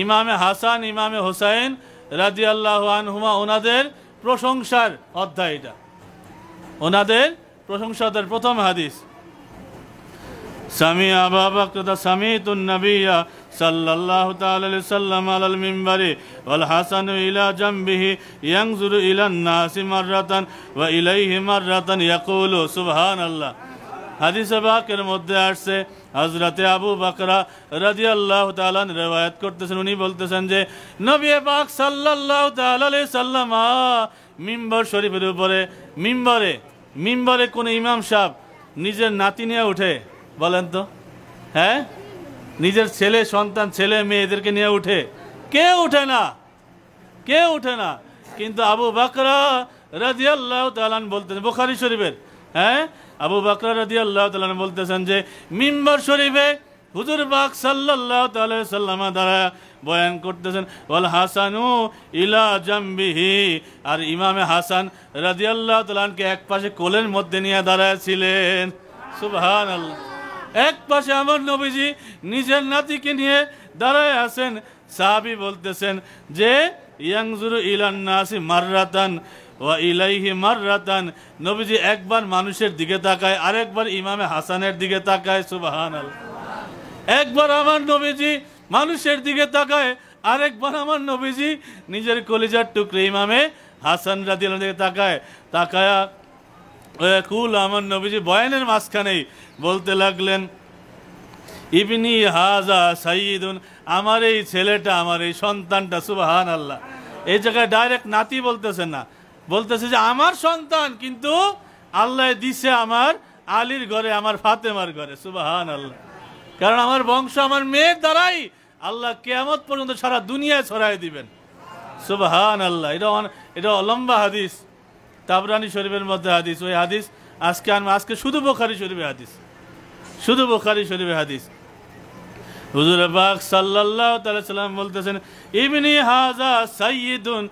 ইমামে হাসান ইমামে হোসাইন রাদিয়াল্লাহু আনহুমা ওনাদের প্রশংসার অধ্যায়, এটা ওনাদের প্রশংসার প্রথম হাদিস। সামি আবু বকর সামিতুন নবিয়্যা সাল্লাল্লাহু তাআলা আলাইহি সাল্লাম আলাল মিম্বারি ওয়াল হাসান ইলা জামবিহি ইয়ানজুরু ইলান নাসি মাররাতান ওয়া ইলাইহি মাররাতান ইয়াকুলু সুবহানাল্লাহ। হাদিসে পাকের মধ্যে আসছে হযরতে আবু বকর রাদিয়াল্লাহু তাআলা riwayat করতেছেন, উনি বলতেছেন যে নবী পাক সাল্লাল্লাহু তাআলা আলাইহি সাল্লাম মিম্বার শরীফের উপরে মিম্বরে কোন ইমাম সাহেব নিজের নাতি নিয়ে উঠে? বলেন তো, হ্যাঁ? নিজের ছেলে সন্তান ছেলে মেয়েদেরকে নিয়ে উঠে? কেউ উঠে না, কেউ উঠে না। কিন্তু আবু বকর রাদিয়াল্লাহু তাআলা বলতেন, বুখারী শরীফের, হ্যাঁ, আবু বকর রাদিয়াল্লাহু তাআলা বলতেছেন যে মিম্বার শরীফে হুজুর পাক সাল্লাল্লাহু তাআলা আলাইহি সাল্লাম দ্বারা বয়ান করতেছেন ওয়াল হাসানু ইলা জামবিহি, আর ইমামে হাসান রাদিয়াল্লাহু তাআলাকে এক পাশে কোলের মধ্যে নিয়ে দাঁড়ায়ছিলেন। সুবহানাল্লাহ। এক পাশে আমার নবীজি নিজের নাতিকে নিয়ে দাঁড়ায় আছেন। সাহাবী বলতেছেন যে ইয়ানজুরু ইলান নাসি মাররাতান ওয়া ইলাইহি মাররাতান, নবীজি একবার মানুষের দিকে তাকায়, আরেকবার ইমামে হাসানের দিকে তাকায়। সুবহানাল্লাহ। একবার আমার নবীজি মানুষের দিকে তাকায়, আরেকবার আমার নবীজি নিজের কলিজার টুকরে ইমামে হাসান রাদিয়াল্লাহু দিকে তাকায়া কুল আমার নবীজি বয়ানের মাঝখানেই বলতে লাগলেন ইবনি হাজা সাইয়্যিদুন, আমার এই ছেলেটা, আমার এই সন্তানটা। সুবহানাল্লাহ। এই জায়গায় ডাইরেক্ট নাতি বলতেছে না, বলতেছে যে আমার সন্তান, কিন্তু আল্লাহ দিছে আমার আলীর ঘরে, আমার ফাতেমার ঘরে। সুবহানাল্লাহ। কারণ আমার বংশ আমার মেয়ের দ্বারাই আল্লাহ কিয়ামত পর্যন্ত সারা দুনিয়ায় ছড়াই দিবেন। সুবহানাল্লাহ। এটা লম্বা হাদিস, তাবরানী শরীফের মধ্যে হাদিস। ওই হাদিস আজকে শুধু বুখারী শরীফে হাদিস, শুধু বুখারী শরীফে হাদিস। হুজুর পাক সাল্লাল্লাহু তাআলা সাল্লাম বলতেছেন ইবনি হাজা সাইয়্যিদুন,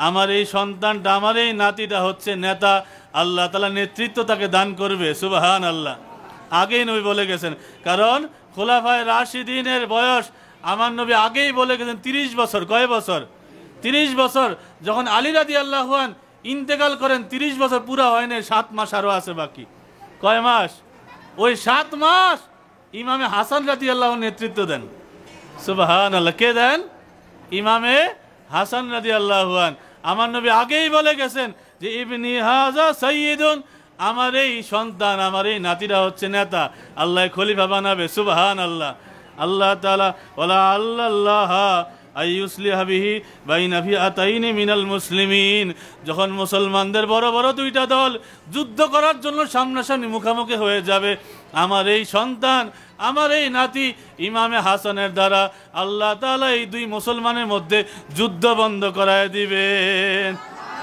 আমার এই সন্তানটা, আমার এই নাতিটা হচ্ছে নেতা, আল্লাহ তাআলা নেতৃত্ব তাকে দান করবে। সুবহানাল্লাহ। আগেই নবী বলে গেছেন, কারণ খোলাফায়ে রাশিদিনের বয়স আমার নবী আগেই বলে গেছেন 30 বছর। কয় বছর? 30 বছর। যখন আলী রাদিয়াল্লাহু আনহু ইন্তেকাল করেন 30 বছর পুরা হয়নি, 7 মাস আরো আছে বাকি। কয় মাস? ওই 7 মাস ইমামে হাসান রাদিয়াল্লাহু আনহু নেতৃত্ব দেন। সুবহানাল্লাহ। কে দেন? ইমামে হাসান রাদিয়াল্লাহু আনহু। আমার নবী আগেই বলে গেছেন যে ইবনি হাজা সাইয়্যিদুন, আমার এই সন্তান, আমার এই নাতিরা হচ্ছে নেতা, আল্লাহ খলিফা বানাবে। সুবহানাল্লাহ। আল্লাহ তাআলা ওয়ালা আল্লাহ আইয়ুসলিহা বিহি বাইনা ফিআতাইনি মিনাল মুসলিমিন, যখন মুসলমানদের বড় বড় দুইটা দল যুদ্ধ করার জন্য সামনাসামনি মুখোমুখি হয়ে যাবে, আমার এই সন্তান, আমার এই নাতি ইমামে হাসানের দ্বারা আল্লাহ তাআলা এই দুই মুসলমানের মধ্যে যুদ্ধ বন্ধ করায় দিবেন।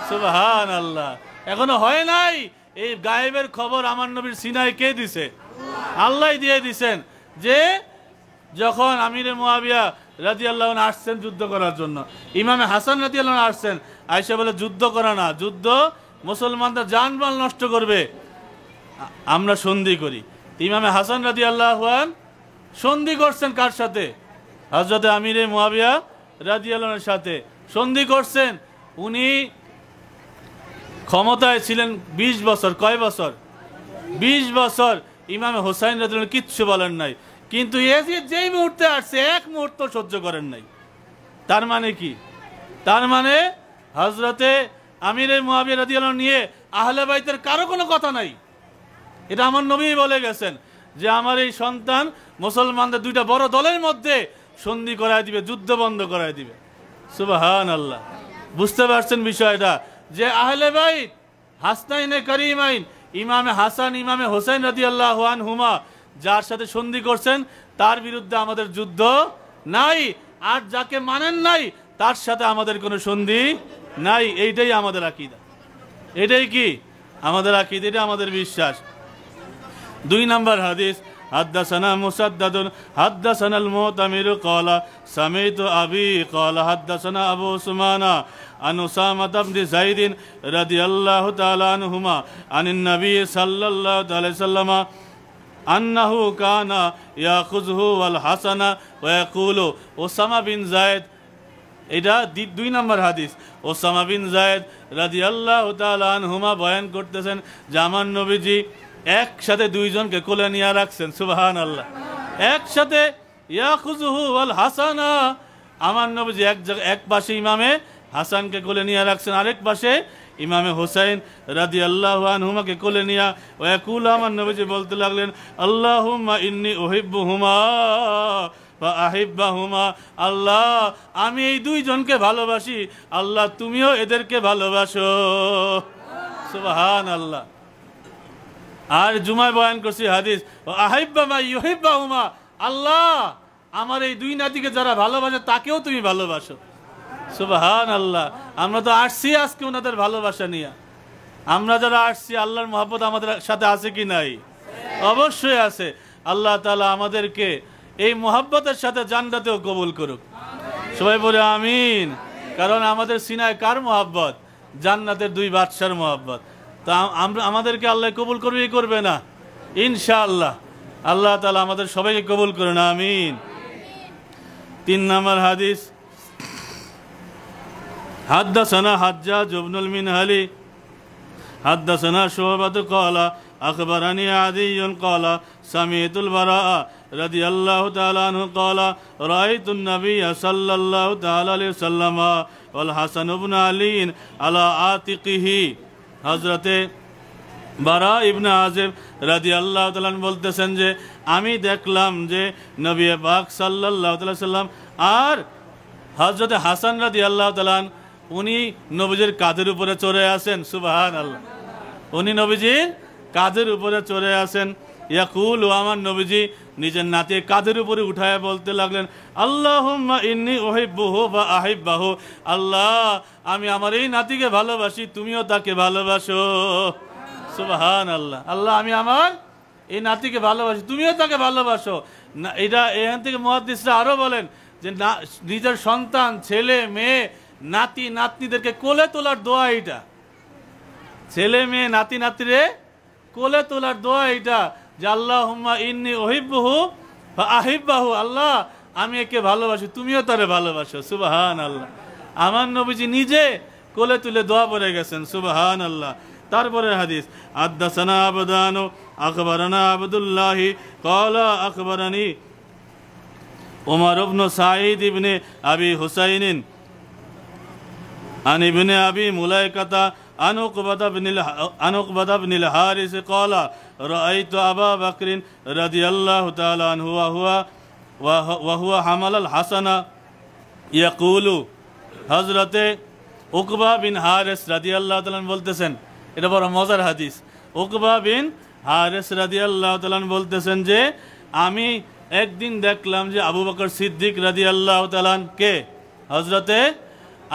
সুবহানাল্লাহ। এখনো হয় নাই। এই গায়েবের খবর আমার নবীর সিনায় কে দিছে? আল্লাহ দিয়ে দিছেন। যে যখন আমিরে মুয়াবিয়া রাদিয়াল্লাহু আনহু আসছেন যুদ্ধ করার জন্য, ইমামে হাসান রাদিয়াল্লাহু আনহু আসছেন, আয়েশা বলে যুদ্ধ করা না, যুদ্ধ মুসলমানদের জানমাল নষ্ট করবে, আমরা সন্ধি করি। ইমামে হাসান রাদিয়াল্লাহু আনহু সন্ধি করছেন কার সাথে? হযরতে আমিরে মুয়াবিয়া রাদিয়াল্লাহু আনহুর সাথে সন্ধি করছেন। উনি ক্ষমতায় ছিলেন 20 বছর। কয় বছর? 20 বছর। ইমামে হোসাইন রাদিয়াল্লাহু আনহু কিচ্ছু বলেন নাই, কিন্তু ইয়াজিদ যেই মুহূর্তে আসছে এক মুহূর্ত সহ্য করেন নাই। তার মানে কি? তার মানে হযরতে আমিরে মুয়াবিয়া রাদিয়াল্লাহু আনহু নিয়ে আহলে বাইতের কারো কোনো কথা নাই। এটা আমার নবী বলে গেছেন যে আমার এই সন্তান মুসলমানদের দুইটা বড় দলের মধ্যে সন্ধি করায় দিবে, যুদ্ধ বন্ধ করায় দিবে। সুবহানাল্লাহ। বুঝতে পারছেন বিষয়টা? যে আহলে বাইত হাসনাইনে কারিমাইন ইমামে হাসান ইমামে হোসেন রাদিয়াল্লাহু আনহুমা যার সাথে সন্ধি করছেন তার বিরুদ্ধে আমাদের যুদ্ধ নাই, আর যাকে মানেন নাই তার সাথে আমাদের কোনো সন্ধি নাই। এইটাই আমাদের আকীদা। এটাই কি আমাদের আকীদা, এটা আমাদের বিশ্বাস। 2 নম্বর হাদিস, হাদাসানা মুসাদ্দাদুন হাদাসানা আল-মুতামির ক্বালা সামিতু আবি ক্বালা হাদাসানা আবু উসমানা আন উসামা ইবনে যায়েদ রাদিয়াল্লাহু তাআলা আনহুমা আনিন নবী সাল্লাল্লাহু আলাইহি ওয়াসাল্লাম আন্নাহু কানা ইয়াখুযুহু ওয়াল হাসানা ওয়া ইয়াকুলু ওসামা বিন যায়েদ, এটা 2 নম্বর হাদিস। ওসামা বিন যায়েদ রাদিয়াল্লাহু তাআলা আনহুমা বয়ান করতেছেন যে আমার নবীজি একসাথে 2 জনকে কোলে নিয়ে রাখছেন, সুবহানাল্লাহ। একসাথে ইয়াখুযুহু ওয়াল হাসানা, আমার নবীজি এক পাশে ইমামে হাসানকে কোলে নিয়ে রাখছেন, আরেক পাশে ইমামে হোসাইন রাদিয়াল্লাহু আনহুমাকে কোলে নিয়ে ওয়া ইয়াকুলু, আমার নবীজি বলতে লাগলেন আল্লাহুম্মা ইন্নী উহিব্বুহুমা ওয়া আহিব্বাহুমা, আল্লাহ আমি এই 2 জনকে ভালোবাসি, আল্লাহ তুমিও এদেরকে ভালোবাসো, সুবহানাল্লাহ। আর জুমায় বয়ান করছি হাদিস ও আহিব্বা মা ইউহিব্বাহুমা, আল্লাহ আমার এই 2 নাতিকে যারা ভালোবাসে তাকেও তুমি ভালোবাসো, সুবহানাল্লাহ। আমরা তো আসছি আজকে ওনাদের ভালোবাসা নিয়ে, আমরা যারা আসছি আল্লাহর মহব্বত আমাদের সাথে আছে কি নাই? অবশ্যই আছে। আল্লাহ তাআলা আমাদেরকে এই মহব্বতের সাথে জান্নাতেও কবুল করুক, সবাই বলে আমিন। কারণ আমাদের সিনায় কার মহব্বত? জান্নাতের 2 বাদশার মহব্বত। তা আমাদেরকে আল্লাহ কবুল করবে কি করবে না? ইনশাআল্লাহ। আল্লাহ তাআলা আমাদের সবাইকে কবুল করুন, আমিন। 3 নম্বর হাদিস, হাদ্দাসানা হাজ্জাজ ইবনুল মিনহালি হাদ্দাসানা শুআবাতু ক্বালা আখবারানি আদিয়ুন ক্বালা সামিতুল বারা রাদিয়াল্লাহু তাআলা আনহু ক্বালা রাআইতুন নাবিয়্য সাল্লাল্লাহু তাআলা আলাইহি ওয়াসাল্লাম ওয়াল হাসান ইবনে আলী আলা আতিকিহি। হযরতে বারা ইবনে আযিব রাদিয়াল্লাহু তাআলা বলতেছেন যে আমি দেখলাম যে নবী পাক সাল্লাল্লাহু আলাইহি ওয়াসাল্লাম আর হযরতে হাসান রাদিয়াল্লাহু তাআলা উনি নবীজির কাঁধের উপরে চড়ে আছেন, সুবহানাল্লাহ। উনি নবীজির কাঁধের উপরে চড়ে আছেন। ইয়াকুল, আমার নবীজি নিজের নাতির কাঁধের উপরে উঠায় বলতে লাগলেন আল্লাহুম্মা ইন্নী উহিব্বুহু ওয়া আহিব্বাহু, আল্লাহ আমি আমার এই নাতিকে ভালোবাসি, তুমিও তাকে ভালোবাসো, সুবহানাল্লাহ। আল্লাহ আমি আমার এই নাতিকে ভালোবাসি, তুমিও তাকে ভালোবাসো। না, এটা এখান থেকে মুহাদ্দিসরা আরো বলেন যে নিজের সন্তান, ছেলে মেয়ে, নাতি নাতনিদেরকে কোলে তোলার দোয়া এটা, ছেলে মেয়ে নাতি নাতিরে কোলে তোলার দোয়া এটা, যে আল্লাহুম্মা ইন্নী উহিব্বুহু ওয়া আহিব্বাহু, আল্লাহ আমি একে ভালোবাসি, তুমিও তারে ভালোবাসো, সুবহানাল্লাহ। আমার নবীজি নিজে কোলে তুলে দোয়া পড়ে গেছেন, সুবহানাল্লাহ। তারপরে হাদিস, হাদ্দাসানা আবদানু আখবারানা আবদুল্লাহি ক্বালা আখবারানি উমর ইবনে সাঈদ ইবনে আবি হুসাইনিন আন ইবনে আবি মুলাইকাতা আন উকবাতা ইবনিল হারিস ক্বালা রাআইতু আবা বকর রাদিয়াল্লাহু তাআলা আনহু ওয়া হুয়া হামালাল হাসানা ইয়াকুলু। হযরতে উকবা বিন হারিস রাদিয়াল্লাহু তাআলা বলতেছেন, এটা বড় মজার হাদিস। উকবা বিন হারিস রাদিয়াল্লাহু তাআলা বলতেছেন যে আমি একদিন দেখলাম যে আবু বকর সিদ্দিক রাদিয়াল্লাহু তাআলা, কে? হযরতে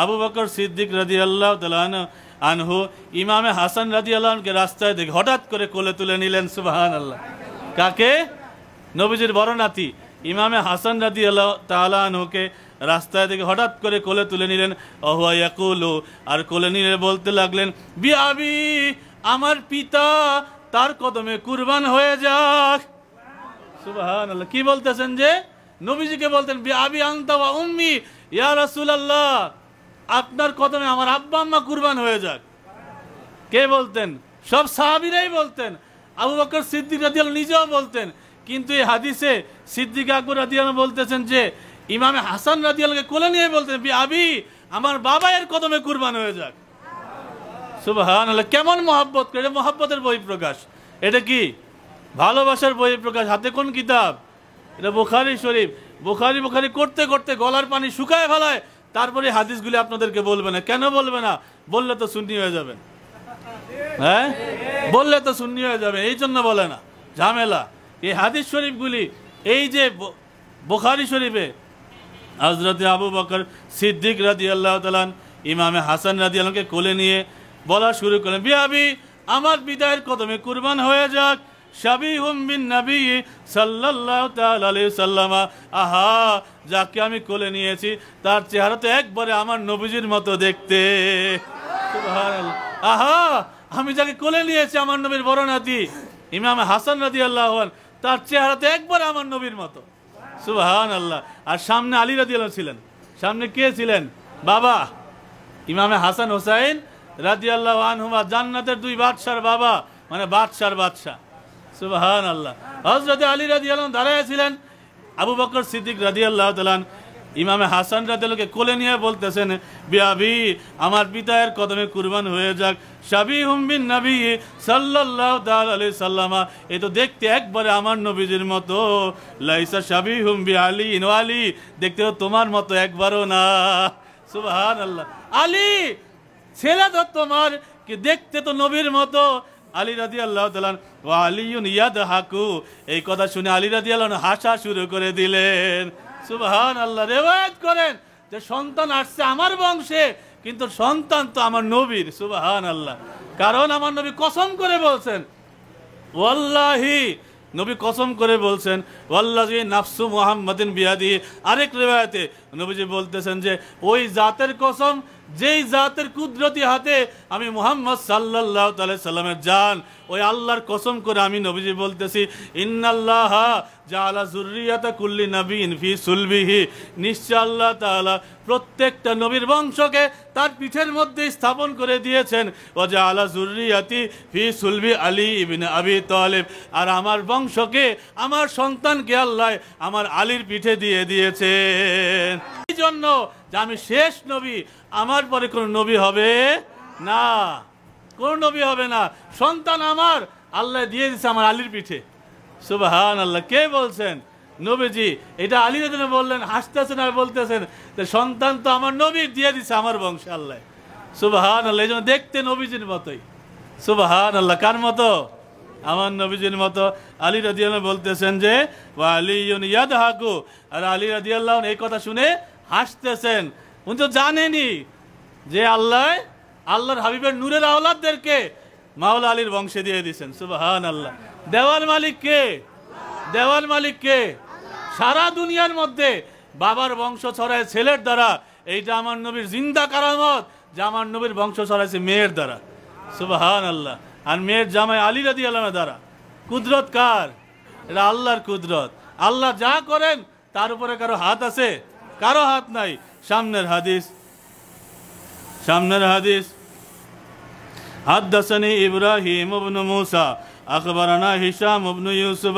আবু বকর সিদ্দিক রাদিয়াল্লাহু তাআলা আনহু ইমামে হাসান রাদিয়াল্লাহু আনহুকে রাস্তায় দেখে হঠাৎ করে কোলে তুলে নিলেন, সুবহানাল্লাহ। কাকে? নবীজির বড় নাতি ইমামে হাসান রাদিয়াল্লাহু তাআলা আনহুকে রাস্তায় দেখে হঠাৎ করে কোলে তুলে নিলেন। ওয়া ইয়াকুলু, আর কোলে নিয়ে বলতে লাগলেন বিআবি, আমার পিতা তার কদমে কুরবান হয়ে যাক, সুবহানাল্লাহ। কি বলতেছেন? যে নবীজিকে বলতেন বিআবি আনতা ওয়া উম্মি ইয়া রাসূলুল্লাহ, আপনার কদমে আমার আব্বা আম্মা কুরবান হয়ে যাক। কে বলতেন? সব সাহাবীরাই বলতেন, আবু বকর সিদ্দিক রাদিয়াল্লাহু নিজেও বলতেন। কিন্তু এই হাদিসে সিদ্দিক আকবর রাদিয়াল্লাহু বলতেছেন যে ইমামে হাসান রাদিয়াল্লাহুকে কোলে নিয়ে বলতেন বিআবি, আমার বাবা এর কদমে কুরবান হয়ে যাক, সুবহানাল্লাহ। কেমন মহব্বত করে, এটা মহব্বতের বহিঃপ্রকাশ। এটা কি? ভালোবাসার বহিঃপ্রকাশ। হাতে কোন কিতাব? এটা বুখারী শরীফ। বুখারী করতে করতে গলার পানি শুকায় ফেলায়, তারপরে হাদিসগুলি আপনাদেরকে বলবে না। কেন বলবে না? বললে তো সুন্নি হয়ে যাবেন, হ্যাঁ বললে তো সুন্নি হয়ে যাবে, এই জন্য বলে না, ঝামেলা। এই হাদিস শরীফগুলি, এই যে বুখারী শরীফে হযরতে আবু বকর সিদ্দিক রাদিয়াল্লাহু তাআলা ইমামে হাসান রাদিয়াল্লাহুকে কোলে নিয়ে বলা শুরু করলেন বিআবি, আমার পিতার কদমে কুরবান হয়ে যাক, শাবিহুম বিন নবী সাল্লাল্লাহু তাআলা আলাইহি ওয়াসাল্লাম, আহা যাকে আমি কোলে নিয়েছি তার চেহারা তো একবারে আমার নবীজির মতো দেখতে, সুবহানাল্লাহ। আহা আমি যাকে কোলে নিয়েছি আমার নবীর বড় নাতি ইমাম হাসান রাদিয়াল্লাহু আনহু, তার চেহারাতে একবার আমার নবীর মতো। সুবহানাল্লাহ। আর সামনে আলী রাদিয়াল্লাহু ছিলেন। সামনে কে ছিলেন? বাবা ইমামে হাসান হোসাইন রাদিয়াল্লাহু আনহুমা, জান্নাতের দুই বাদশার বাবা, মানে বাদশার বাদশা। সুবহানাল্লাহ। হযরত আলী রাদিয়াল্লাহু আনহু দাঁড়ায় ছিলেন, আবু বকর সিদ্দিক রাদিয়াল্লাহু তাআলা ইমামে হাসান রাদিয়াল্লাহুকে কোলে নিয়ে বলতেছেন, বিআবি, আমার পিতার কদমে কুরবান হয়ে যাক। শাবিহুম বিন নবী সাল্লাল্লাহু তাআলা আলাইহি সাল্লামা, এই তো দেখতে একবারে আমার নবীজির মতো। লাইসা শাবিহুম বিআলী, আলী দেখতে তো তোমার মতো একবারও না। সুবহানাল্লাহ। আলী ছেলে তো তোমার, কি দেখতে তো নবীর মতো। আলী রাদিয়াল্লাহু তাআলা ওয়া আলিয়ুন ইয়াদহাকু, এই কথা শুনে আলী রাদিয়াল্লাহু আনহু হাসা শুরু করে দিলেন। সুবহানাল্লাহ। রিওয়ায়াত করেন যে সন্তান আসছে আমার বংশে, কিন্তু সন্তান তো আমার নবীর। সুবহানাল্লাহ। কারণ আমার নবী কসম করে বলছেন, ওয়াল্লাহি, নবী কসম করে বলছেন, ওয়াল্লাহি নাফসু মুহাম্মাদিন বিয়াদিহি। আরেক রিওয়ায়াতে নবীজি বলতেছেন যে ওই জাতের কসম যেই জাতের কুদরতি হাতে আমি মুহাম্মদ সাল্লাল্লাহু তাআলা সাল্লামের জান, ওই আল্লাহর কসম করে আমি নবীজি বলতেছি, ইন্নাল্লাহা জাআলা যুররিয়াতা কুল্লি নাবিয়্যিন ফি সুলবিহি, নিশ্চয় আল্লাহ তাআলা প্রত্যেকটা নবীর বংশকে তার পিঠের মধ্যে স্থাপন করে দিয়েছেন। ওয়া জাআলা যুররিয়াতি ফি সুলবি আলী ইবনে আবি তালিব, আর আমার বংশকে, আমার সন্তানকে আল্লাহ আমার আলীর পিঠে দিয়ে দিয়েছেন। এই জন্য যে আমি শেষ নবী, আমার পরে কোন নবী হবে না, কোন নবী হবে না। সন্তান আমার আল্লাহ দিয়ে দিয়েছে আমার আলীর পিঠে। সুবহানাল্লাহ। কে বলছেন? নবীজি। এটা আলী রাদিয়াল্লাহু বললেন, হাসতেছেন আর বলতেছেন যে সন্তান তো আমার নবী দিয়ে দিছে আমার বংশে আল্লাহ। সুবহানাল্লাহ। এই জন্য দেখতে নবীজির মতোই। সুবহানাল্লাহ। কার মতো? আমার নবীজির মতো। আলী রাদিয়াল্লাহু বলতেছেন যে ওয়া আলিয়ুন ইয়াদহাকু, আর আলী রাদিয়াল্লাহু এই কথা শুনে হাসতেছেন। উনি তো জানেনই যে আল্লাহর হাবিবের নূরের আওলাদদেরকে মাওলা আলীর বংশে দিয়ে দিয়েছেন। সুবহানাল্লাহ। দেওয়ার মালিক কে? দেওয়ার মালিক কে? সারা দুনিয়ার মধ্যে বাবার বংশ ছড়ায় ছেলের দ্বারা, এইটা আমার নবীর জিন্দা কারামত যে আমার নবীর বংশ ছড়াইছে মেয়ের দ্বারা। সুবহানাল্লাহ। আর মেয়ের জামাই আলী রাদিয়াল্লাহু আনহু দ্বারা। কুদরত কার? এটা আল্লাহর কুদরত। আল্লাহ যা করেন তার উপরে কারো হাত আছে? কারো হাত নাই। সামনের হাদিস, সামনের হাদিস। হাদাসানি ইব্রাহিম ইবনে মুসা আখবারানা হিশাম ইবনে ইউসুফ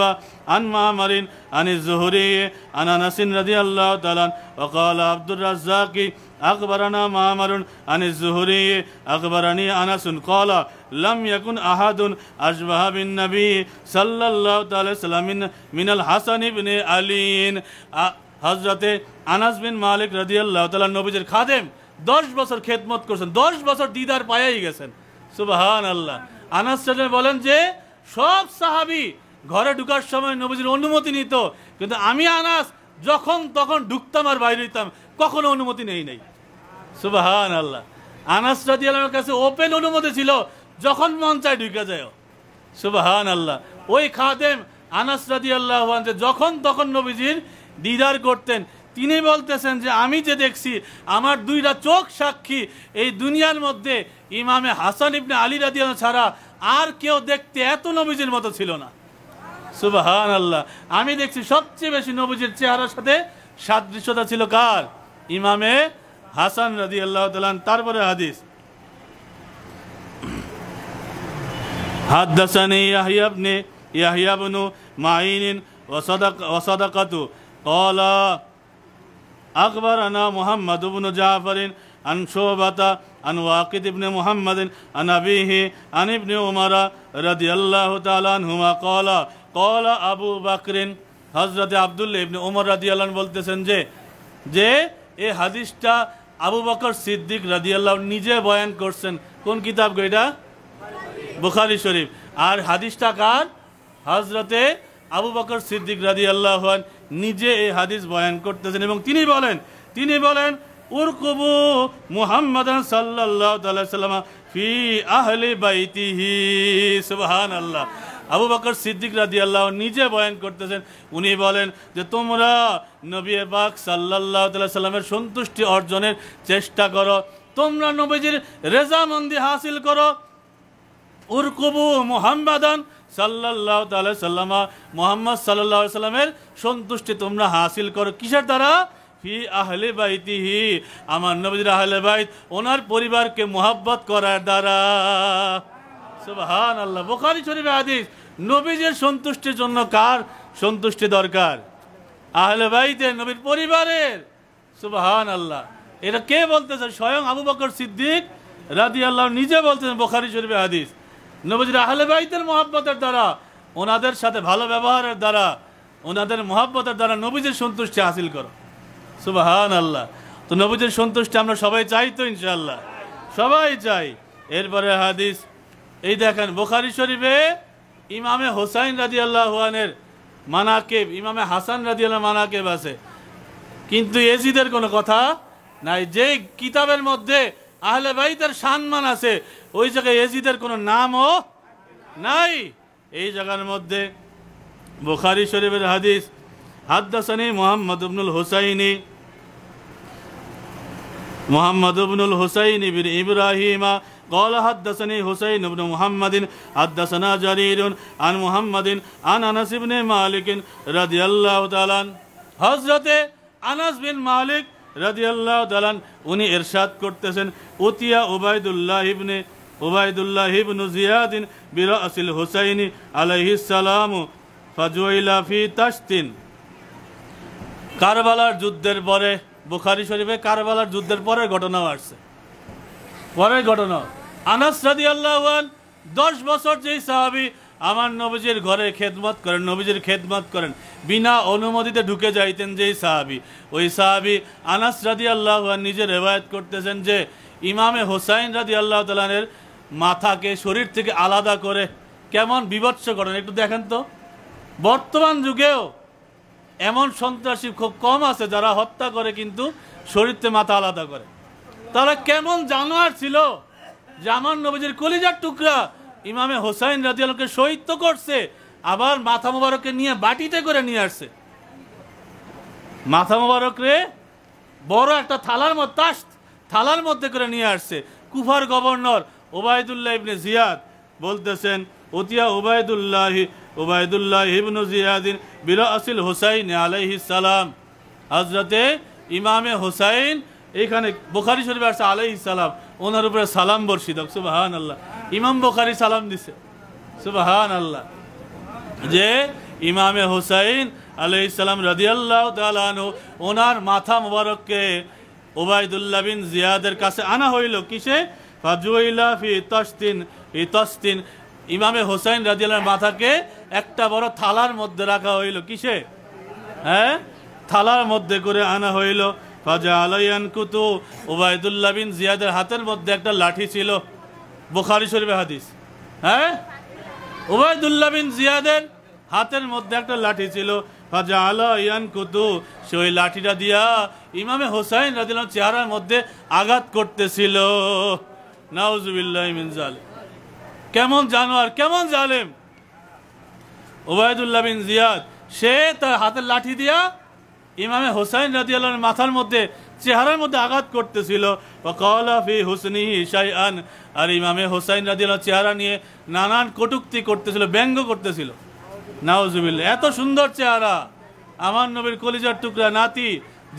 আন মা'মারিন আন az-zuhri আন আনাস রাদিয়াল্লাহু তাআলা ওয়া ক্বালা আব্দুর রাজ্জাক আখবারানা মা'মারুন আন az-zuhri আখবারানি আনাস ক্বালা লাম ইয়াকুন আহাদুন আশবাহা বিন নবী সাল্লাল্লাহু তাআলা সাল্লাম মিনাল হাসান ইবনে আলী। হযরতে আনাস বিন মালিক রাদিয়াল্লাহু তাআলা নবীজির খাদেম, 10 বছর খেদমত করছেন, 10 বছর দিদার পায়াই গেছেন। সুবহানাল্লাহ। আনাস বলেন যে সব সাহাবী ঘরে ঢুকার সময় নবীজির অনুমতি নিত, কিন্তু আমি আনাস যখন তখন ঢুকতাম আর বাইরে হইতাম, কখনো অনুমতি নেই নাই। সুবহানাল্লাহ। আনাস রাদিয়াল্লাহু আনহুর কাছে ওপেন অনুমতি ছিল, যখন মন চায় ঢুকে যায়। সুবহানাল্লাহ। ওই খাদেম আনাস রাদিয়াল্লাহু আনহু যখন তখন নবীজির দিদার করতেন। তিনি বলতেছেন যে আমি যে দেখছি, আমার দুইটা চোখ সাক্ষী, এই দুনিয়ার মধ্যে ইমামে হাসান ইবনে আলী রাদিয়াল্লাহু আনহু ছাড়া আর কেউ দেখতে এত নবীজির মতো ছিল না। সুবহানাল্লাহ। আমি দেখছি সবচেয়ে বেশি নবীজির চেহারার সাথে সাদৃশ্যতা ছিল কার? ইমামে হাসান রাদিয়াল্লাহু তাআলা। তারপরে হাদিস, হাদাসানি ইয়াহইয়া ইবনে মাঈন ওয়া সাদাকাতু ক্বালা أخبرنا محمد بن جعفر عن شعبة عن واقد بن محمد عن أبيه عن ابن عمر رضي الله تعالى عنهما قال قال أبو بكر হযরত আব্দুল্লাহ ইবনে উমর রাদিয়াল্লাহু আনহু বলতেছেন যে এই হাদিসটা আবু বকর সিদ্দিক রাদিয়াল্লাহু নিজে বয়ান করছেন। কোন কিতাব গো এটা? বুখারী শরীফ। আর হাদিসটা কার? হযরতে আবু বকর সিদ্দিক রাদিয়াল্লাহু আনহু নিজে এই হাদিস বয়ান করতেছেন এবং তিনি বলেন উরকুবু মুহাম্মাদান সাল্লাল্লাহু আলাইহি ওয়াসাল্লাম ফি আহলি বাইতিহি। সুবহানাল্লাহ। আবু বকর সিদ্দিক রাদিয়াল্লাহু নিজে বয়ান করতেছেন। উনি বলেন যে তোমরা নবী পাক সাল্লাল্লাহু আলাইহি ওয়াসাল্লামের সন্তুষ্টি অর্জনের চেষ্টা করো, তোমরা নবীজির রেজামন্দি হাসিল করো। উরকুবু মুহাম্মাদান সাল্লাল্লাহু তাআলা সাল্লামা, মুহাম্মদ সাল্লাল্লাহু আলাইহি সাল্লামের সন্তুষ্টি তোমরা হাসিল করো কিসের দ্বারা? ফি আহলে বাইতিহি, আমার নবীর আহলে বাইত ওনার পরিবারকে মুহাব্বত করার দ্বারা। সুবহানাল্লাহ। বুখারী শরীফের হাদিস। নবীজির সন্তুষ্টির জন্য কার সন্তুষ্টি দরকার? আহলে বাইতের, নবীর পরিবারের। সুবহানাল্লাহ। এটা কে বলতেছে? স্বয়ং আবু বকর সিদ্দিক রাদিয়াল্লাহু নিজে বলতেছেন বুখারী শরীফের হাদিস। নবীজির আহলে বাইতের মুহাব্বতের দ্বারা, ওনাদের সাথে ভালো ব্যবহারের দ্বারা, ওনাদের মুহাব্বতের দ্বারা নবীজির সন্তুষ্টি হাসিল করো। সুবহানাল্লাহ। তো নবীজির সন্তুষ্টি আমরা সবাই চাই তো ইনশাআল্লাহ, সবাই চাই। এরপরে হাদিস এই দেখেন বুখারী শরীফে ইমামে হোসাইন রাদিয়াল্লাহু আনহুর মানাকিব, ইমামে হাসান রাদিয়াল্লাহু মানাকিব আছে, কিন্তু ইয়াজিদের কোনো কথা নাই। যে কিতাবের মধ্যে আহলে বাইতের সম্মান আছে ওই জায়গায় ইয়াজিদের কোনো নামও নাই। এই জায়গার মধ্যে বুখারী শরীফের হাদিস, হাদ্দাসানি মুহাম্মদ ইবনুল হুসাইনি, মুহাম্মদ ইবনুল হুসাইন ইবনে ইব্রাহিম قال حدثني حسين بن محمد حدثنا جرير عن محمد عن انس بن مالك رضي الله تعالى عنه। হযরতে আনাস বিন মালিক রাদিয়াল্লাহু তাআলা উনি ইরশাদ করতেছেন, উতিয়া উবাইদুল্লাহ ইবনে জিয়াদ বিরাসিল হুসাইন আলাইহিস সালাম ফাজুইলা ফি তাশতিন। কারবালার যুদ্ধের পরে, বুখারী শরীফে কারবালার যুদ্ধের পরে ঘটনা আসছে। পরের ঘটনা, আনাস রাদিয়াল্লাহু আনহু 10 বছর যেই সাহাবী আমার নবীজির ঘরে খেদমত করেন, নবীজির খেদমত করেন, বিনা অনুমতিতে ঢুকে যাইতেন যেই সাহাবী, ওই সাহাবী আনাস রাদিয়াল্লাহু আনহু নিজে রিওয়ায়াত করতেছেন যে ইমামে হোসাইন রাদিয়াল্লাহু তাআলা এর মাথাকে শরীর থেকে আলাদা করে কেমন বিভৎস করেন একটু দেখেন তো। বর্তমান যুগেও এমন সন্ত্রাসী খুব কম আছে যারা হত্যা করে কিন্তু শরীর থেকে মাথা আলাদা করে। তারা কেমন জানোয়ার ছিল যে আমার নবীজির কলিজার টুকরা ইমামে হোসাইন রাদিয়াল্লাহু আনহুকে শহীদ তো করছে, আবার মাথা মোবারককে নিয়ে বাটিতে করে নিয়ে আসছে। মাথা মোবারক রে বড় একটা থালার মধ্যে করে নিয়ে আসছে। কুফার গভর্নর উবাইদুল্লাহ ইবনে জিয়াদ বলতেছেন, উতিয়া উবাইদুল্লাহ ইবনে জিয়াদ বিরাসিল হুসাইন আলাইহিস সালাম। হযরতে ইমামে হোসাইন, এখানে বুখারী শরীফে আছে আলাইহিস সালাম, ওনার উপরে সালাম বর্ষিত। সুবহানাল্লাহ। ইমাম বুখারী সালাম দিছে। সুবহানাল্লাহ। যে ইমামে হোসাইন আলাইহিস সালাম রাদিয়াল্লাহু তাআলা আনহু ওনার মাথা মুবারককে উবাইদুল্লাহ বিন জিয়াদের কাছে আনা হইল কিসে? ফাজুইলা ফি তাশতিন। ইমামে হোসাইন রাদিয়াল্লাহু মাথাকে একটা বড় থালার মধ্যে রাখা হইল। কিসে? হ্যাঁ, থালার মধ্যে করে আনা হইল। ফাজালায়ানকুতু, উবাইদুল্লাহ বিন জিয়াদের হাতের মধ্যে একটা লাঠি ছিল। বুখারী শরীফের হাদিস। হ্যাঁ, উবাইদুল্লাহ বিন জিয়াদের হাতের মধ্যে একটা লাঠি ছিল। ফাজালায়ানকুতু, সেই লাঠিটা দিয়া ইমামে হোসাইন রাদিয়াল্লাহু চেহারার মধ্যে আঘাত করতেছিল। নাউজুবিল্লাহি মিন যালিক। কেমন জানোয়ার, কেমন জালেম উবাইদুল্লাহ বিন জিয়াদ। সে তার হাতের লাঠি দিয়া ইমামে হোসাইন রাদিয়াল্লাহু আনহু মাথার মধ্যে, চেহারার মধ্যে আঘাত করতেছিল। ওয়াকালা ফি হুসনিহি শাইআন, আর ইমামে হোসাইন রাদিয়াল্লাহু চেহারা নিয়ে নানান কটূক্তি করতেছিল, ব্যঙ্গ করতেছিল। নাউজুবিল্লাহ। এত সুন্দর চেহারা, আমার নবীর কলিজার টুকরা নাতি,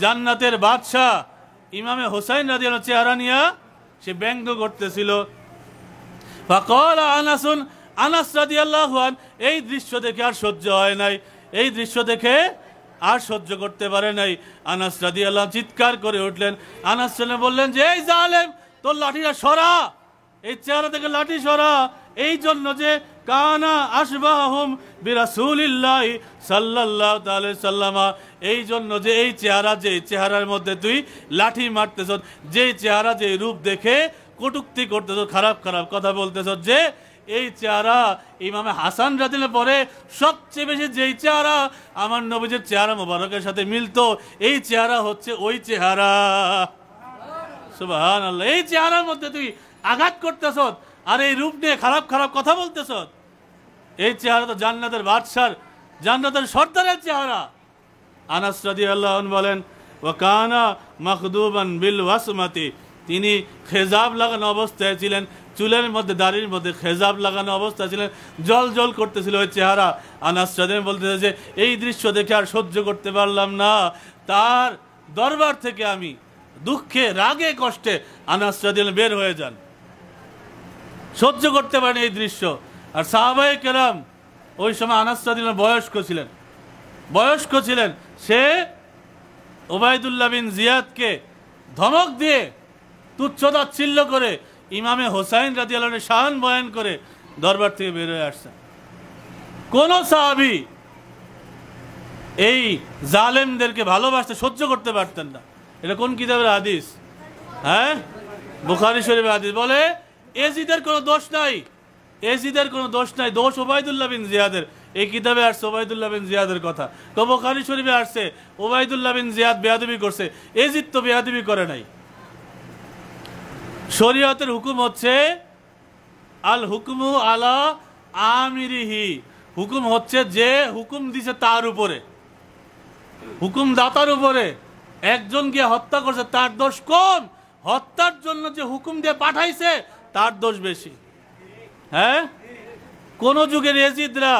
জান্নাতের বাদশা ইমামে হোসাইন রাদিয়াল্লাহু চেহারা নিয়ে সে ব্যঙ্গ করতেছিল। ফাকালা আনাসুন, আনাস রাদিয়াল্লাহু আনহু এই দৃশ্য দেখে আর সহ্য হয় নাই, এই দৃশ্য দেখে আর সহ্য করতে পারে নাই। আনাস রাদিয়াল্লাহু আনহু চিৎকার করে উঠলেন। আনাস বললেন যে এই জালেম, তোর লাঠিটা সরা, এই চেহারা থেকে লাঠি সরা। এই জন্য যে কানা আশবাহুম বিরাসূলিল্লাহি সাল্লাল্লাহু তাআলা সাল্লাম, এই জন্য যে এই চেহারা, যে চেহারার মধ্যে তুই লাঠি মারতেছ, যে চেহারা, যে রূপ দেখে কটূক্তি করতেছ, খারাপ খারাপ কথা বলতেছ, যে এই চেহারা ইমামে হাসান রাদিয়াল্লাহু পরে সবচেয়ে বেশি যেই চেহারা আমার নবীজির চেহারা মোবারকের সাথে মিলতো, এই চেহারা হচ্ছে ওই চেহারা। সুবহানাল্লাহ। এই চেহারার মধ্যে তুই আঘাত করতেছ আর এই রূপ নিয়ে খারাপ খারাপ কথা বলতেছ। এই চেহারা তো জান্নাতের বাদশার, জান্নাতের সর্দারের চেহারা। আনাস রাদিয়াল্লাহু আনহু বলেন, ওয়া কানা মাখদুবান বিল ওয়াসমাতি, তিনি খেজাব লাগানো অবস্থায় ছিলেন, চুলের মধ্যে দাড়ির মধ্যে খেজাব লাগানো অবস্থা ছিলেন, জল জল করতেছিল ওই চেহারা। আনাস রাদিয়াল্লাহু বলতেছে যে এই দৃশ্য দেখে আর সহ্য করতে পারলাম না, তার দরবার থেকে আমি দুঃখে রাগে কষ্টে আনাস রাদিয়াল্লাহু বের হয়ে যান, সহ্য করতে পারেন এই দৃশ্য। আর সাহাবায়ে কেরাম ওই সময় আনাস রাদিয়াল্লাহু বয়স্ক ছিলেন, সে ওবায়দুল্লাহ বিন জিয়াদকে ধমক দিয়ে তুচ্ছতাচ্ছিল্য করে ইমামে হোসাইন রাদিয়াল্লাহু শান বয়ান করে দরবার থেকে বের হয়ে আসছে। কোন সাহাবী এই জালেমদেরকে ভালোবাসতে সহ্য করতে পারতেন না। এটা কোন কিতাবের হাদিস? হ্যাঁ, বুখারী শরীফের হাদিস। বলে এজিদের কোনো দোষ নাই, এজিদের কোনো দোষ নাই, দোষ ওবায়দুল্লাহ বিন জিয়াদের। এই কিতাবে আসছে ওবায়দুল্লাহ বিন জিয়াদের কথা, তো বুখারী শরীফে আসছে ওবায়দুল্লাহ বিন জিয়াদ বেয়াদবি করছে, এজিদ তো বেয়াদবি করে নাই। শরীয়তের হুকুম হচ্ছে আল হুকমু আলা আমিরিহি, হুকুম হচ্ছে যে হুকুম দিছে তার উপরে, হুকুমদাতার উপরে। একজন গিয়ে হত্যা করছে, তার দোষ কম, হত্যার জন্য যে হুকুম দিয়ে পাঠাইছে তার দোষ বেশি। হ্যাঁ, কোন যুগের এজিদরা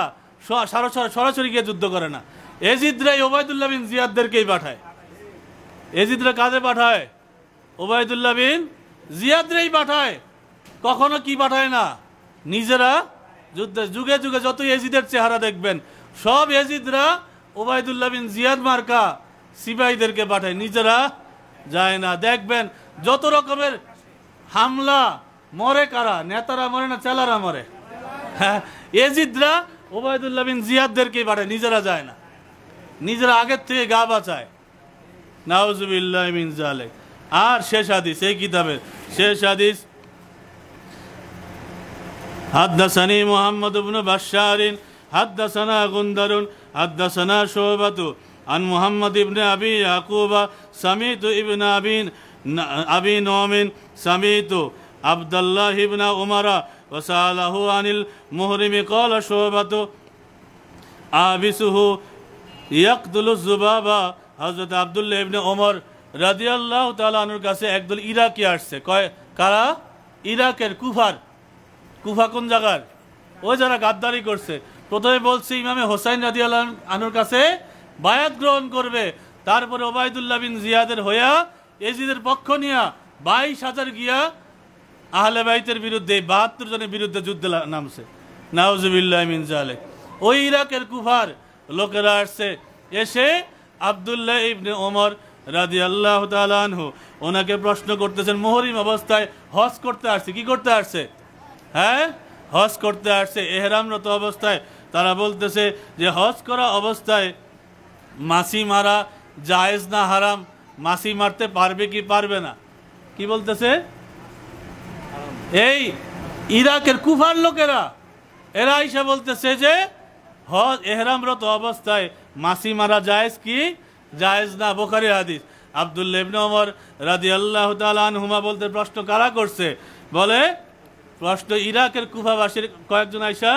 সরাসরি গিয়ে যুদ্ধ করে না, এজিদরাই ওবায়দুল্লাহ বিন জিয়াদদেরকেই পাঠায়। এজিদরা কাজে পাঠায়? ওবায়দুল্লাহ বিন জিয়াদরাই পাঠায়, কখনো কি পাঠায় না নিজেরা যুদ্ধে। যুগে যুগে যত এজিদের চেহারা দেখবেন সব এজিদরা ওবায়দুল্লাহ বিন জিয়াদ মার্কা সিপাহীদেরকে পাঠায়, নিজেরা যায় না। দেখবেন যত রকমের হামলা মরে কারা? নেতারা মরে না চেলারা মরে? হ্যাঁ, এজিদরা ওবায়দুল্লাহ বিন জিয়াদদেরকেই পাঠায়, নিজেরা যায় না, নিজেরা আগের থেকে গা বাঁচায়। নাউজুবিল্লাহি মিন যালিক। আর শেষ হাদিস, এই কিতাবের শেষ হাদিস, হাদ্দাসানি মুহাম্মদ ইবনে বাশশারিন হাদ্দাসানা গুনদারুন হাদ্দাসানা শুবাতু আন মুহাম্মদ ইবনে আবি ইয়াকুবা সামিতু ইবনে আবি নুমিন সামিতু আব্দুল্লাহ ইবনে উমারা ওয়া সালাহু আনিল মুহরিমি ক্বালা শুবাতু আবিসুহু ইয়াকতুলু যুবাবা। হযরত আব্দুল্লাহ ইবনে ওমর রাদিয়াল্লাহু তাআলা আনহুর কাছে একদল ইরাকি আসছে। কারা? ইরাকের কুফা কোন জায়গার? ওই যারা গাদ্দারি করছে। প্রথমে বলছে ইমামে হোসাইন রাদিয়াল্লাহু আনহুর কাছে বায়াত গ্রহণ করবে, তারপরে ওবায়দুল্লাহ বিন জিয়াদের হইয়া এজিদের পক্ষ নিয়া 22,000 গিয়া আহলে বাইতের বিরুদ্ধে 72 জনের বিরুদ্ধে যুদ্ধে নামছে। নাউজুবিল্লাহি মিন যালিক। ওই ইরাকের কুফার লোকেরা আসছে, এসে আব্দুল্লাহ ইবনে ওমর রাদিয়াল্লাহু তাআলা আনহু ওনাকে প্রশ্ন করতেছেন, মুহরিম অবস্থায় হজ করতে আসছে। কি করতে আসছে? হ্যাঁ, হজ করতে আসছে এহরামরত অবস্থায়। তারা বলতেছে যে হজ করা অবস্থায় মাছি মারা জায়েজ না হারাম? মাছি মারতে পারবে কি পারবে না? কি বলতেছে? এই ইরাকের কুফার লোকেরা এরা আইসা বলতেছে যে হজ এহরামরত অবস্থায় মাছি মারা জায়েজ কি জায়েজ না? বুখারী হাদিস। আব্দুল্লাহ ইবনে ওমর রাদিয়াল্লাহু তাআলা আনহুমা বলতে প্রশ্ন কারা করছে? বলে প্রশ্ন ইরাকের কুফাবাসীর কয়েকজন আইসা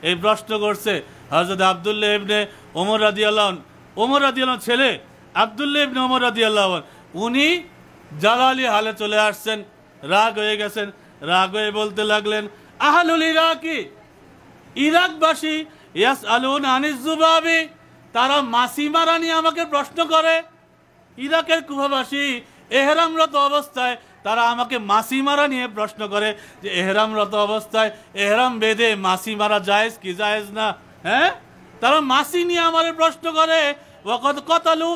এই প্রশ্ন করছে। হযরত আব্দুল্লাহ ইবনে ওমর রাদিয়াল্লাহু ছেলে আব্দুল্লাহ ইবনে ওমর রাদিয়াল্লাহু উনি জালালি হালে চলে আসছেন, রাগ হয়ে গেছেন। রাগ হয়ে বলতে লাগলেন, আহলুল ইরাকি, ইরাকবাসী ইয়াসআলুনা আনিজ যুবাবি, তারা মাছি মারা নিয়ে আমাকে প্রশ্ন করে। ইরাকের কুফাবাসী এহরামরত অবস্থায় তারা আমাকে মাছি মারা নিয়ে প্রশ্ন করে যে এহরামরত অবস্থায় এহরাম বেঁধে মাছি মারা জায়েজ কি জায়েজ না? হ্যাঁ, তারা মাছি নিয়ে আমার প্রশ্ন করে। ওয়াকাদ কাতালু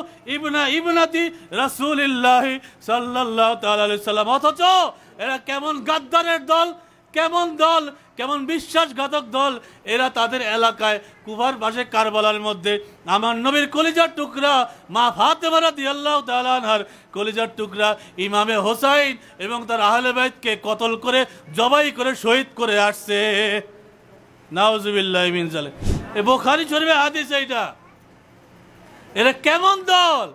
ইবনাতি রাসূলিল্লাহ সাল্লাল্লাহু তাআলা আলাইহি সাল্লাম। অথচ এরা কেমন গাদ্দারের দল, কেমন বিশ্বাসঘাতক দল। এরা তাদের এলাকায় কুফার পাশে কারবালার মধ্যে আমার নবীর কলিজার টুকরা মা ফাতেমা রাদিয়াল্লাহু তাআলা আনহার কলিজার টুকরা ইমামে হোসাইন এবং তার আহলে বাইতকে কতল করে জবাই করে শহীদ করে আসছে। নাউজুবিল্লাহি মিন যালিক। এই বুখারী শরীফে হাদিস এইটা। এরা কেমন দল?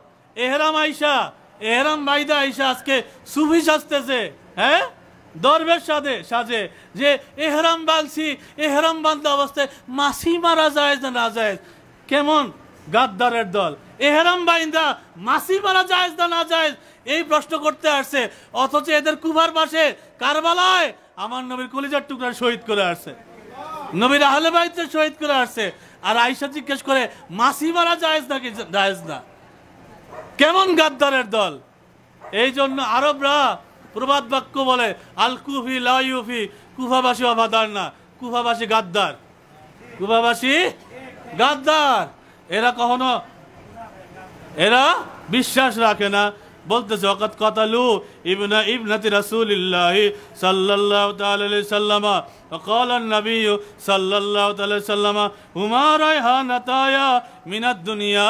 এহরাম বাইদা আইসা আজকে সুফি সাজতেছে। হ্যাঁ, দরবেশ সাজে যে এহরাম বাঁধছি, এহরাম বাঁধা অবস্থায় মাছি মারা যায় না যায়? কেমন গাদ্দারের দল! এহরাম বাইন্দা মাছি মারা যায় না যায়? এই প্রশ্ন করতে আসছে, অথচ এদের কুফার পাশে কারবালায় আমার নবীর কলিজার টুকরা শহীদ করে আসছে, নবীর আহলে বাইতকে শহীদ করে আসছে। আর আয়েশা জিজ্ঞেস করে মাসি মারা জায়েজ নাকি? জায়েজ না। কেমন গাদ্দারের দল! এই জন্য আরবরা প্রবাদ বাক্য বলে, আল কুফি লা ইউফি, কুফাবাসী অবাদার না, কুফাবাসী গাদ্দার, কুফাবাসী গাদ্দার। এরা বিশ্বাস রাখে না। বলতেছে ওয়াকাত কাতালু ইবনাতি রাসূলিল্লাহ সাল্লাল্লাহু তাআলা আলাইহি সাল্লাম ওয়া ক্বালা an-নবী সাল্লাল্লাহু তাআলা আলাইহি সাল্লাম হুমা রায়হানাতায়া মিনাদ দুনিয়া।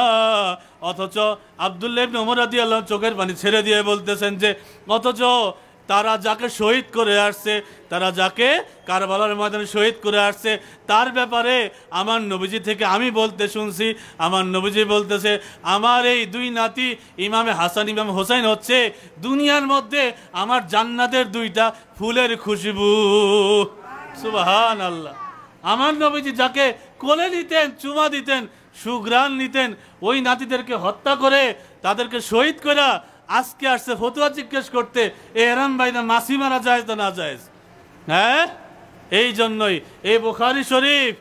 অথচ আব্দুল্লাহ ইবনে ওমর রাদিয়াল্লাহু চোখের পানি ছেড়ে দিয়ে বলতেছেন যে অথচ তারা যাকে শহীদ করে আসছে, তারা যাকে কারবালার ময়দানে শহীদ করে আসছে, তার ব্যাপারে আমার নবীজি থেকে আমি বলতে শুনছি, আমার নবীজি বলতেছে আমার এই দুই নাতি ইমামে হাসান ইমাম হোসেন হচ্ছে দুনিয়ার মধ্যে আমার জান্নাতের দুইটা ফুলের খুশবু। সুবহানাল্লাহ। আমার নবীজি যাকে কোলে নিতেন, চুমা দিতেন, সুঘ্রাণ নিতেন, ওই নাতিদেরকে হত্যা করে তাদেরকে শহীদ করে আজকে আসছে ফতুয়া জিজ্ঞেস করতে এহরাম বাইনা মাসি মারা যায় তো না যায়। হ্যাঁ, এই জন্যই এই বুখারী শরীফ,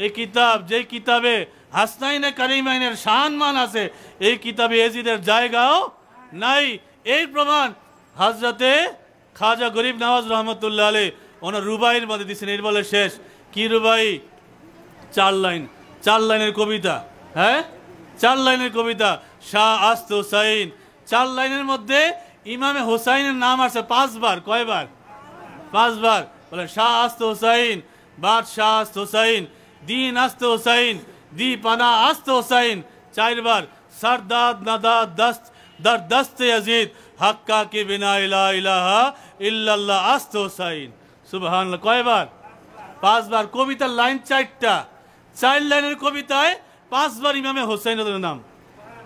এই কিতাব, যে কিতাবে হাসনাইনে কারিমাইনের সম্মান আছে, এই কিতাবে এজিদের জায়গাও নাই। এই প্রমাণ হযরতে খাজা গরিব নওয়াজ রহমতুল্লাহ আলাইহি ওনার রুবাইয়ের মধ্যে দিয়েছেন। এর বলে শেষ কি রুবাই? 4 লাইন, 4 লাইনের কবিতা। হ্যাঁ, 4 লাইনের কবিতা। শাহ আস্ত হুসাইন, 4 লাইনের মধ্যে ইমামে হোসাইনের নাম আছে 5 বার। কয়বার? 5 বার। বলে শাহ আস্ত হুসাইন, বাদশাহ আস্ত হুসাইন, দিন আস্ত হুসাইন, দি পানা আস্ত হুসাইন 4 বার। सरदाद नदाद दस्त दर दस्त यजीद हक्का के बिना इला इलाहा इल्लल्लाह आस्त हुसैन। सुबहानाल्लाह। कय बार? 5 বার। কবিতার লাইন 4টা, 4 লাইনের কবিতায় 5 বার ইমামে হোসেনের নাম।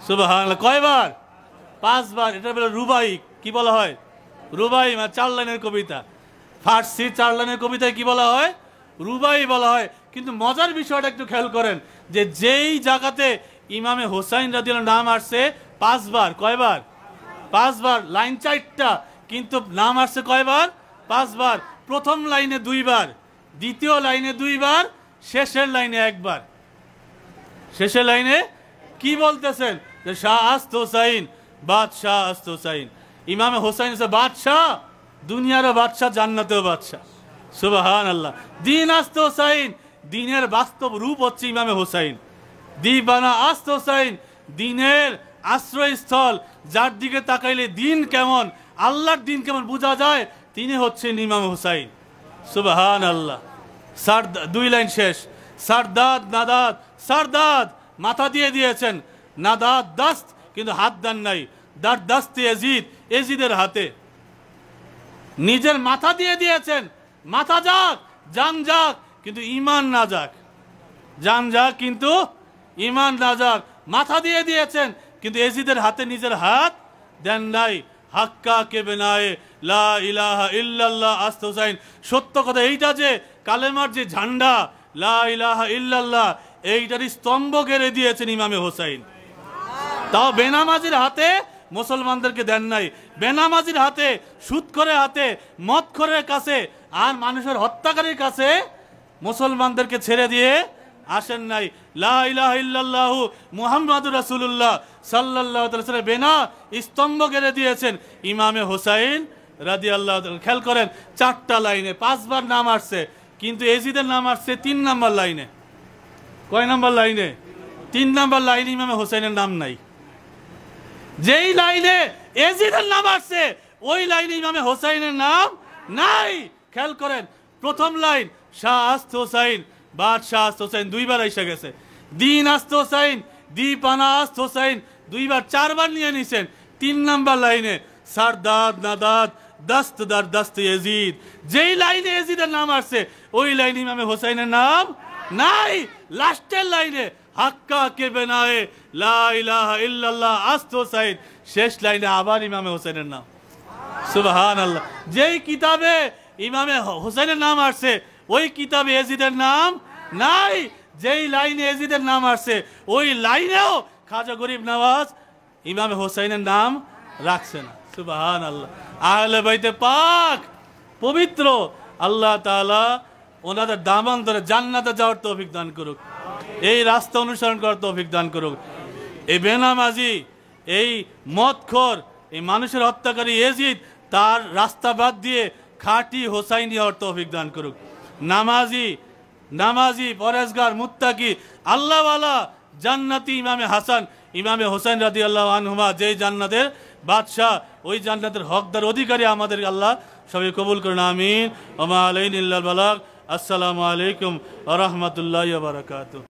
সুবহানাল্লাহ। কয়বার? 5 বার। এটা বলে রুবাই। কি বলা হয়? রুবাই, মানে 4 লাইনের কবিতা। ফার্সি 4 লাইনের কবিতায় কি বলা হয়? রুবাই বলা হয়। কিন্তু মজার বিষয়টা একটু খেয়াল করেন যে যেই জায়গাতে ইমামে হোসাইন রাদিয়াল্লাহু নাম আসছে 5 বার। কয়বার? 5 বার। লাইন 4টা, কিন্তু নাম আসছে কয়বার? 5 বার। প্রথম লাইনে 2 বার, দ্বিতীয় লাইনে 2 বার, শেষের লাইনে 1 বার। শেষের লাইনে কি বলতেছেন? যে শাহ আস্ত হুসাইন, বাদশাহ আস্ত হুসাইন। ইমামে হোসাইন হচ্ছে বাদশাহ, দুনিয়ারও বাদশাহ, জান্নাতেও বাদশাহ। সুবহানাল্লাহ। দিন আস্ত হুসাইন, দিনের বাস্তব রূপ হচ্ছে ইমামে হোসাইন। দিবানা আস্ত হুসাইন, দিনের আশ্রয়স্থল, যার দিকে তাকাইলে দিন কেমন, আল্লাহর দিন কেমন বোঝা যায়, তিনি হচ্ছেন ইমাম হুসাইন। সুবহানাল্লাহ। 2 লাইন শেষ। সারদাদ নাদাদ, সারদাদ মাথা দিয়ে দিয়েছেন, নাদাদ দাস্ত, কিন্তু হাত দেন নাই। দার দাস্তে এজিদ, এজিদের হাতে নিজের মাথা দিয়ে দিয়েছেন। মাথা যাক, জান যাক, কিন্তু ইমান না যাক। জান যাক, কিন্তু ইমান না যাক। মাথা দিয়ে দিয়েছেন, কিন্তু এজিদের হাতে নিজের হাত দেন নাই। হাক্কা কে বেনায়ে লা ইলাহা ইল্লাল্লাহ আস্ত হুসাইন। সত্য কথা এইটা যে কালেমার যে ঝান্ডা লা ইলাহা ইল্লাল্লাহ, এইটার স্তম্ভ গেড়ে দিয়েছেন ইমামে হোসাইন। তাও বেনামাজির হাতে মুসলমানদেরকে দেন নাই। বেনামাজির হাতে, সুদখোরের হাতে, মদখোরের কাছে, আর মানুষের হত্যাকারীর কাছে মুসলমানদেরকে ছেড়ে দিয়ে আসেন নাই। লা ইলাহা ইল্লাল্লাহু মুহাম্মাদুর রাসূলুল্লাহ সাল্লাল্লাহু আলাইহি ওয়াসাল্লাম বেনা স্তম্ভ গেড়ে দিয়েছেন ইমামে হোসাইন রাদিয়াল্লাহু তাআলা। খেয়াল করেন 4টা লাইনে 5 বার নাম আসছে, কিন্তু এজিদের নাম আসছে 3 নাম্বার লাইনে। কয় নাম্বার লাইনে? 3 নাম্বার লাইনে ইমামে হোসাইনের নাম নাই। যেই লাইনে এজিদের নাম আসছে ওই লাইনে ইমামে হোসাইনের নাম নাই। খেয়াল করেন প্রথম লাইন শাহ আস্ত হুসাইন, বাদশাহ আস্ত হুসাইন 2 বার এসে গেছে। দিন আস্ত হুসাইন, দি পানা আস্ত হুসাইন 2 বার, 4 বার নিয়ে নিছেন। 3 নাম্বার লাইনে সারদাদ নাদাদ দস্ত দার দস্ত এজিদ, যেই লাইনে এজিদের নাম আসছে ওই লাইনে ইমামে হোসাইনের নাম নাই। লাস্টের লাইনে হাক্কা কে বেনায়ে লা ইলাহা ইল্লাল্লাহ আস্ত হুসাইন, শেষ লাইনে আবার ইমামে হোসাইনের নাম। সুবহানাল্লাহ। যেই কিতাবে ইমামে হোসাইনের নাম আসছে ওই কিতাবে এজিদের নাম নাই। যেই লাইনে এজিদের নাম আসছে ওই লাইনেও খাজা গরিব নওয়াজ ইমামে হোসাইনের নাম রাখছে না। সুবহানাল্লাহ। আহলে বাইতে পাক পবিত্র, আল্লাহ তাআলা ওনাদের দামান ধরে জান্নাতে যাওয়ার তৌফিক দান করুক, এই রাস্তা অনুসরণ করার তৌফিক দান করুক। এই বেনামাজি, এই মদখোর, এই মানুষের হত্যাকারী এজিদ তার রাস্তা বাদ দিয়ে খাঁটি হোসাইনি হওয়ার তৌফিক দান করুক। নামাজি পরেজগার মুত্তাকি আল্লাহওয়ালা জান্নাতি ইমামে হোসেন রাদিয়াল্লাহু আনহুমা, যেই জান্নাতের বাদশাহ, ওই জান্নাতের হকদার অধিকারী আমাদের আল্লাহ সবাই কবুল করুন, আমিন। ওয়া মা আলাইনা ইল্লাল বালাগ। আসসালামু আলাইকুম ওয়া রাহমাতুল্লাহি ওয়া বারাকাতুহু।